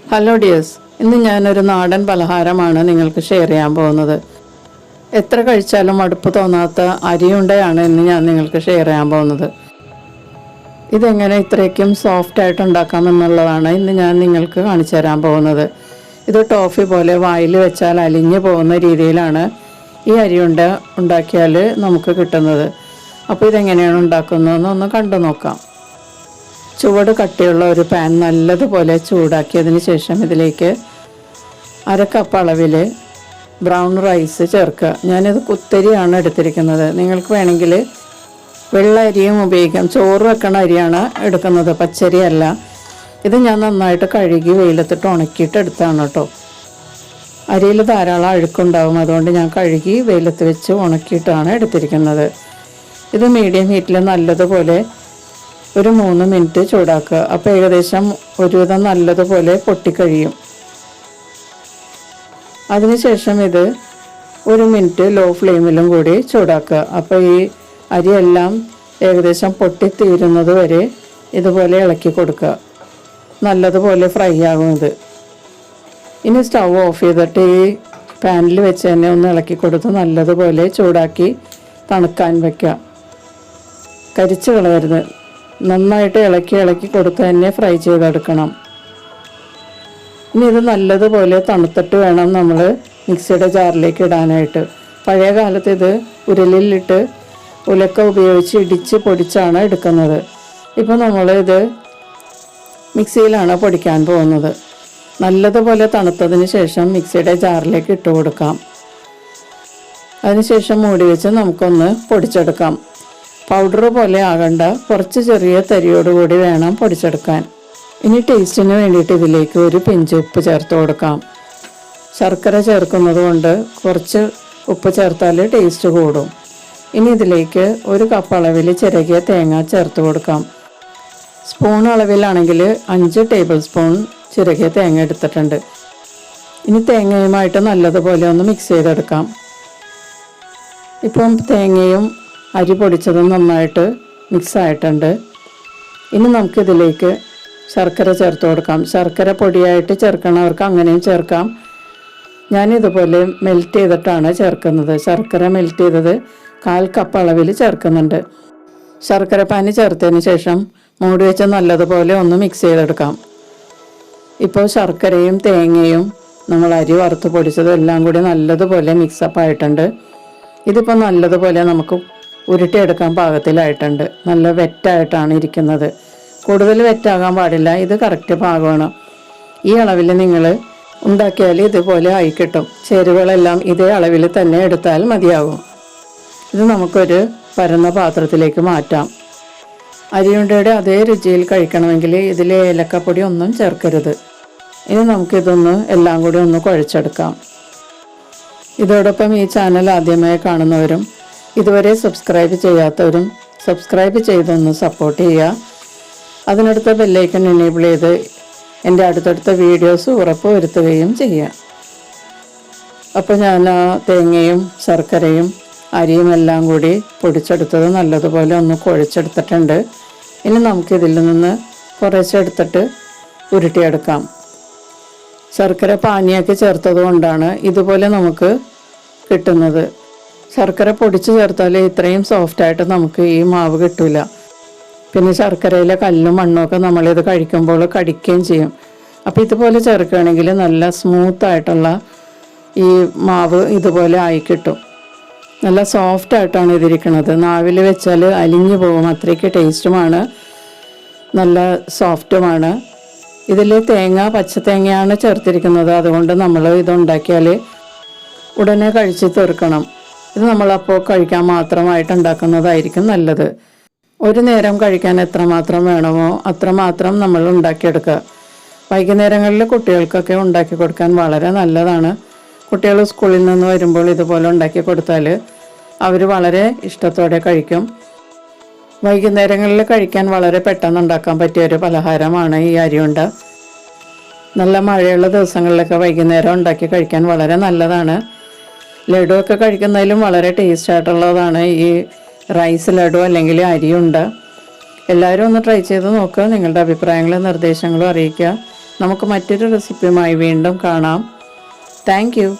Hello dears, ഇന്ന് ഞാനൊരു നാടൻ പലഹാരമാണ് നിങ്ങൾക്ക് ഷെയർ ചെയ്യാൻ പോകുന്നത്. എത്ര കഴിച്ചാലും മടുപ്പ് തോന്നാത്ത അരിയുണ്ടയാണ് ഇന്ന് ഞാൻ നിങ്ങൾക്ക് ഷെയർ ചെയ്യാൻ പോകുന്നത്. ഇതെങ്ങനെ ഇത്രയ്ക്കും സോഫ്റ്റായിട്ട് ഉണ്ടാക്കാമെന്നുള്ളതാണ് ഇന്ന് ഞാൻ നിങ്ങൾക്ക് കാണിച്ചു തരാൻ പോകുന്നത്. ഇത് ടോഫി പോലെ വായിൽ വെച്ചാൽ അലിഞ്ഞു പോകുന്ന രീതിയിലാണ് ഈ അരിയുണ്ട ഉണ്ടാക്കിയാൽ നമുക്ക് കിട്ടുന്നത്. അപ്പോൾ ഇതെങ്ങനെയാണ് ഉണ്ടാക്കുന്നതെന്ന് ഒന്ന് കണ്ടു നോക്കാം. ചുവട് കട്ടിയുള്ള ഒരു പാൻ നല്ലതുപോലെ ചൂടാക്കിയതിന് ശേഷം ഇതിലേക്ക് 1/2 കപ്പ് അളവിൽ ബ്രൗൺ റൈസ് ചേർക്കുക. ഞാനിത് കുത്തരിയാണ് എടുത്തിരിക്കുന്നത്. നിങ്ങൾക്ക് വേണമെങ്കിൽ വെള്ള അരിയും ഉപയോഗിക്കാം. ചോറ് വെക്കണ അരിയാണ് എടുക്കുന്നത്, പച്ചരി അല്ല. ഇത് ഞാൻ നന്നായിട്ട് കഴുകി വെയിലത്തിട്ട് ഉണക്കിയിട്ട് എടുത്താണ് കേട്ടോ. അരിയിൽ ധാരാളം അഴുക്കുണ്ടാവും, അതുകൊണ്ട് ഞാൻ കഴുകി വെയിലത്ത് വെച്ച് ഉണക്കിയിട്ടാണ് എടുത്തിരിക്കുന്നത്. ഇത് മീഡിയം ഹീറ്റിൽ നല്ലതുപോലെ ഒരു 3 മിനിറ്റ് ചൂടാക്കുക. അപ്പോൾ ഏകദേശം ഒരുവിധം നല്ലതുപോലെ പൊട്ടിക്കഴിയും. അതിനുശേഷം ഇത് 1 മിനിറ്റ് ലോ ഫ്ലെയിമിലും കൂടി ചൂടാക്കുക. അപ്പോൾ ഈ അരിയെല്ലാം ഏകദേശം പൊട്ടിത്തീരുന്നത് വരെ ഇതുപോലെ ഇളക്കി കൊടുക്കുക. നല്ലതുപോലെ ഫ്രൈ ആകും ഇത്. ഇനി സ്റ്റൗ ഓഫ് ചെയ്തിട്ട് ഈ പാനിൽ വെച്ച് തന്നെ ഒന്ന് ഇളക്കി കൊടുത്ത് നല്ലതുപോലെ ചൂടാക്കി തണുക്കാൻ വയ്ക്കുക. കരിച്ച് കളയരുത്. നന്നായിട്ട് ഇളക്കി കൊടുത്ത് തന്നെ ഫ്രൈ ചെയ്തെടുക്കണം. ഇനി ഇത് നല്ലതുപോലെ തണുത്തിട്ട് വേണം നമ്മൾ മിക്സിയുടെ ജാറിലേക്ക് ഇടാനായിട്ട്. പഴയ കാലത്ത് ഇത് ഉരലിലിട്ട് ഉലക്ക ഉപയോഗിച്ച് ഇടിച്ച് പൊടിച്ചാണ് എടുക്കുന്നത്. ഇപ്പോൾ നമ്മളിത് മിക്സിയിലാണ് പൊടിക്കാൻ പോകുന്നത്. നല്ലതുപോലെ തണുത്തതിന് ശേഷം മിക്സിയുടെ ജാറിലേക്ക് ഇട്ട് കൊടുക്കാം. അതിനുശേഷം മൂടി വെച്ച് നമുക്കൊന്ന് പൊടിച്ചെടുക്കാം. പൗഡർ പോലെ ആകണ്ട, കുറച്ച് ചെറിയ തരിയോടുകൂടി വേണം പൊടിച്ചെടുക്കാൻ. ഇനി ടേസ്റ്റിന് വേണ്ടിയിട്ട് ഇതിലേക്ക് ഒരു പിഞ്ച് ഉപ്പ് ചേർത്ത് കൊടുക്കാം. ശർക്കര ചേർക്കുന്നത് കൊണ്ട് കുറച്ച് ഉപ്പ് ചേർത്താൽ ടേസ്റ്റ് കൂടും. ഇനി ഇതിലേക്ക് 1 കപ്പ് അളവിൽ ചിരകിയ തേങ്ങ ചേർത്ത് കൊടുക്കാം. സ്പൂൺ അളവിലാണെങ്കിൽ 5 ടേബിൾ സ്പൂൺ ചിരകിയ തേങ്ങ എടുത്തിട്ടുണ്ട്. ഇനി തേങ്ങയുമായിട്ട് നല്ലതുപോലെ ഒന്ന് മിക്സ് ചെയ്തെടുക്കാം. ഇപ്പം തേങ്ങയും അരി പൊടിച്ചതും നന്നായിട്ട് മിക്സ് ആയിട്ടുണ്ട്. ഇനി നമുക്കിതിലേക്ക് ശർക്കര ചേർത്ത് കൊടുക്കാം. ശർക്കര പൊടിയായിട്ട് ചേർക്കണവർക്ക് അങ്ങനെയും ചേർക്കാം. ഞാനിതുപോലെ മെൽറ്റ് ചെയ്തിട്ടാണ് ചേർക്കുന്നത്. ശർക്കര മെൽറ്റ് ചെയ്തത് 1/4 കപ്പ് അളവിൽ ചേർക്കുന്നുണ്ട്. ശർക്കര പാനി ചേർത്തതിന് ശേഷം മൂടി വെച്ച് നല്ലതുപോലെ ഒന്ന് മിക്സ് ചെയ്തെടുക്കാം. ഇപ്പോൾ ശർക്കരയും തേങ്ങയും നമ്മൾ അരി വറുത്ത് പൊടിച്ചതും എല്ലാം കൂടി നല്ലതുപോലെ മിക്സപ്പ് ആയിട്ടുണ്ട്. ഇതിപ്പോൾ നല്ലതുപോലെ നമുക്ക് ഉരുട്ടിയെടുക്കാൻ പാകത്തിലായിട്ടുണ്ട്. നല്ല വെറ്റായിട്ടാണ് ഇരിക്കുന്നത്. കൂടുതൽ വെറ്റാകാൻ പാടില്ല. ഇത് കറക്റ്റ് പാകമാണ്. ഈ അളവിൽ നിങ്ങൾ ഉണ്ടാക്കിയാൽ ഇതുപോലെ ആയി കിട്ടും. ചേരുവകളെല്ലാം ഇതേ അളവിൽ തന്നെ എടുത്താൽ മതിയാകും. ഇത് നമുക്കൊരു പരന്ന പാത്രത്തിലേക്ക് മാറ്റാം. അരിയുണ്ടയുടെ അതേ രുചിയിൽ കഴിക്കണമെങ്കിൽ ഇതിൽ ഏലക്കപ്പൊടി ഒന്നും ചേർക്കരുത്. ഇനി നമുക്കിതൊന്ന് എല്ലാം കൂടി ഒന്ന് കുഴച്ചെടുക്കാം. ഇതോടൊപ്പം ഈ ചാനൽ ആദ്യമായി കാണുന്നവരും ഇതുവരെ സബ്സ്ക്രൈബ് ചെയ്യാത്തവരും സബ്സ്ക്രൈബ് ചെയ്തൊന്ന് സപ്പോർട്ട് ചെയ്യുക. അതിനടുത്ത ബെല്ലൈക്കൺ എനേബിൾ ചെയ്ത് എൻ്റെ അടുത്തടുത്ത വീഡിയോസ് ഉറപ്പ് വരുത്തുകയും ചെയ്യുക. അപ്പോൾ ഞാൻ തേങ്ങയും ശർക്കരയും അരിയും എല്ലാം കൂടി പൊടിച്ചെടുത്തത് നല്ലതുപോലെ ഒന്ന് കുഴച്ചെടുത്തിട്ടുണ്ട്. ഇനി നമുക്കിതിൽ നിന്ന് കുറച്ചെടുത്തിട്ട് ഉരുട്ടിയെടുക്കാം. ശർക്കര പാനിയൊക്കെ ചേർത്തത് കൊണ്ടാണ് ഇതുപോലെ നമുക്ക് കിട്ടുന്നത്. ശർക്കര പൊടിച്ച് ചേർത്താൽ ഇത്രയും സോഫ്റ്റായിട്ട് നമുക്ക് ഈ മാവ് കിട്ടില്ല. പിന്നെ ശർക്കരയിലെ കല്ലും മണ്ണും ഒക്കെ നമ്മളിത് കഴിക്കുമ്പോൾ കടിക്കുകയും ചെയ്യും. അപ്പോൾ ഇതുപോലെ ചേർക്കുകയാണെങ്കിൽ നല്ല സ്മൂത്തായിട്ടുള്ള ഈ മാവ് ഇതുപോലെ ആയി കിട്ടും. നല്ല സോഫ്റ്റായിട്ടാണ് ഇതിരിക്കുന്നത്. നാവിൽ വെച്ചാൽ അലിഞ്ഞു പോകും. അത്രയ്ക്ക് ടേസ്റ്റുമാണ്, നല്ല സോഫ്റ്റുമാണ്. ഇതിൽ തേങ്ങ പച്ചത്തേങ്ങയാണ് ചേർത്തിരിക്കുന്നത്. അതുകൊണ്ട് നമ്മൾ ഇതുണ്ടാക്കിയാൽ ഉടനെ കഴിച്ച് തീർക്കണം. ഇത് നമ്മളപ്പോൾ കഴിക്കാൻ മാത്രമായിട്ട് ഉണ്ടാക്കുന്നതായിരിക്കും നല്ലത്. ഒരു നേരം കഴിക്കാൻ എത്രമാത്രം വേണമോ അത്രമാത്രം നമ്മൾ ഉണ്ടാക്കിയെടുക്കുക. വൈകുന്നേരങ്ങളിൽ കുട്ടികൾക്കൊക്കെ ഉണ്ടാക്കി കൊടുക്കാൻ വളരെ നല്ലതാണ്. കുട്ടികൾ സ്കൂളിൽ നിന്ന് വരുമ്പോൾ ഇതുപോലെ ഉണ്ടാക്കി കൊടുത്താൽ അവർ വളരെ ഇഷ്ടത്തോടെ കഴിക്കും. വൈകുന്നേരങ്ങളിൽ കഴിക്കാൻ വളരെ പെട്ടെന്ന് ഉണ്ടാക്കാൻ പറ്റിയ ഒരു പലഹാരമാണ് ഈ അരിയുണ്ട. നല്ല മഴയുള്ള ദിവസങ്ങളിലൊക്കെ വൈകുന്നേരം ഉണ്ടാക്കി കഴിക്കാൻ വളരെ നല്ലതാണ്. ലഡു ഒക്കെ കഴിക്കുന്നതിലും വളരെ ടേസ്റ്റ് ആയിട്ടുള്ളതാണ് ഈ റൈസ് ലഡു അല്ലെങ്കിൽ അരിയുണ്ട. എല്ലാവരും ഒന്ന് ട്രൈ ചെയ്ത് നോക്കുക. നിങ്ങളുടെ അഭിപ്രായങ്ങളും നിർദ്ദേശങ്ങളും അറിയിക്കുക. നമുക്ക് മറ്റൊരു റെസിപ്പിയുമായി വീണ്ടും കാണാം. Thank you.